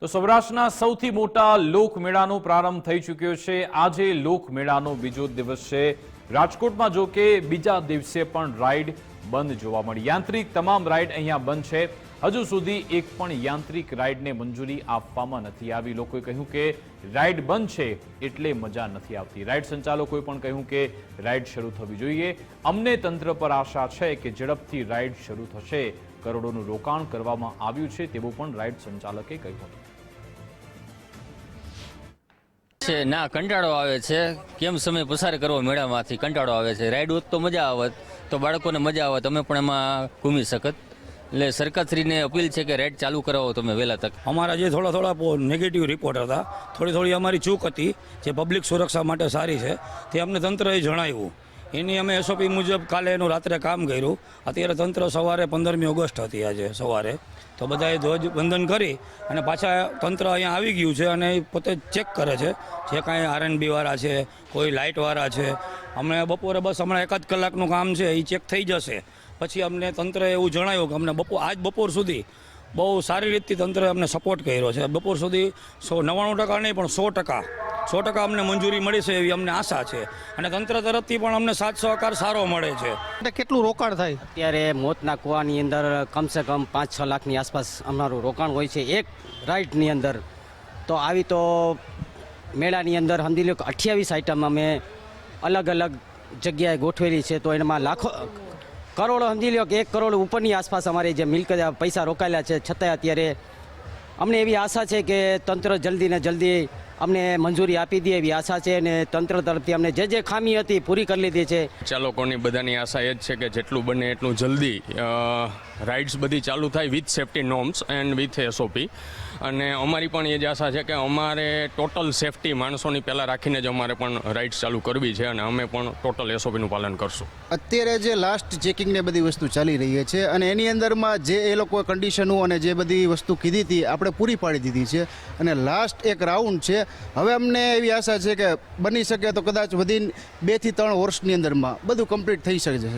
તો સૌરાષ્ટ્રના સૌથી મોટા લોકમેળાનો પ્રારંભ થઈ ચૂક્યો છે। આજે લોકમેળાનો બીજો દિવસ છે। રાજકોટમાં જો કે બીજા દિવસે પણ રાઈડ બંધ જોવા મળી। યાંત્રિક તમામ રાઈડ અહીંયા બંધ છે। હજુ સુધી એક પણ યાંત્રિક રાઈડને મંજૂરી આપવામાં નથી આવી। લોકોએ કહ્યું કે રાઈડ બંધ છે એટલે મજા નથી આવતી। રાઈડ સંચાલકોએ પણ કહ્યું કે રાઈડ શરૂ થવી જોઈએ। અમને તંત્ર પર આશા છે કે ઝડપથી રાઈડ શરૂ થશે। કરોડોનું રોકાણ કરવામાં આવ્યું છે તેવું પણ રાઈડ સંચાલકે કહ્યું હતું। ના કંટાળો આવે છે, કેમ સમય પસાર કરવો મેળામાંથી કંટાળો આવે છે। રાઈડ હોત તો મજા આવત, તો બાળકોને મજા આવત, અમે પણ એમાં ઘૂમી શકત। એટલે સરકારશ્રીને અપીલ છે કે રાઈડ ચાલુ કરાવો તમે વહેલા તક। અમારા જે થોડા નેગેટિવ રિપોર્ટ હતા, થોડી અમારી ચૂક હતી જે પબ્લિક સુરક્ષા માટે સારી છે, તે અમને તંત્રએ જણાવ્યું। એની અમે એસઓપી મુજબ કાલે એનું રાત્રે કામ કર્યું। અત્યારે તંત્ર સવારે 15મી ઓગસ્ટ હતી આજે સવારે, તો બધાએ ધ્વજ વંદન કરી અને પાછા તંત્ર અહીંયા આવી ગયું છે અને એ પોતે ચેક કરે છે જે કાંઈ આરએનબી વાળા છે, કોઈ લાઇટવાળા છે। અમે બપોરે બસ હમણાં 1 કલાકનું કામ છે, એ ચેક થઈ જશે। પછી અમને તંત્રએ એવું જણાવ્યું કે અમને આજ બપોર સુધી બહુ સારી રીતથી તંત્રએ અમને સપોર્ટ કર્યો છે। બપોર સુધી 99% નહીં પણ 100% અમને મંજૂરી મળી છે એવી અમને આશા છે અને તંત્ર તરફથી પણ અમને સાથ સહકાર સારો મળે છે। કેટલું રોકાણ થાય? અત્યારે મોતના કૂવાની અંદર કમસે કમ 5-6 લાખની આસપાસ અમારું રોકાણ હોય છે એક રાઇડની અંદર। તો આવી તો મેળાની અંદર સમજી લો કે 28 આઈટમ અમે અલગ અલગ જગ્યાએ ગોઠવેલી છે, તો એમાં લાખો કરોડો સમજી લો કે 1 કરોડ ઉપરની આસપાસ અમારી જે મિલકત પૈસા રોકાયેલા છે। છતાંય અત્યારે અમને એવી આશા છે કે તંત્ર જલ્દી ને જલ્દી અમને મંજૂરી આપી દે એવી આશા છે અને તંત્ર તરફથી અમને જે ખામી હતી પૂરી કરી લીધી છે। ચાલકોની બધાની આશા એ જ છે કે જેટલું બને એટલું જલ્દી રાઇડ્સ બધી ચાલુ થાય with safety norms and with SOP. અને અમારી પણ એ જ આશા છે કે અમારે ટોટલ સેફ્ટી માણસોની પહેલાં રાખીને જ અમારે પણ રાઇડ્સ ચાલુ કરવી છે અને અમે પણ ટોટલ એસઓપીનું પાલન કરશું। અત્યારે જે લાસ્ટ ચેકિંગને બધી વસ્તુ ચાલી રહી છે અને એની અંદરમાં જે એ લોકો કન્ડિશનો અને જે બધી વસ્તુ કીધી હતી આપણે પૂરી પાડી દીધી છે અને લાસ્ટ એક રાઉન્ડ છે। હવે અમને એવી આશા છે કે બની શકે તો કદાચ વધીને 2 થી 3 વર્ષની અંદરમાં બધું કમ્પ્લીટ થઈ શકે છે।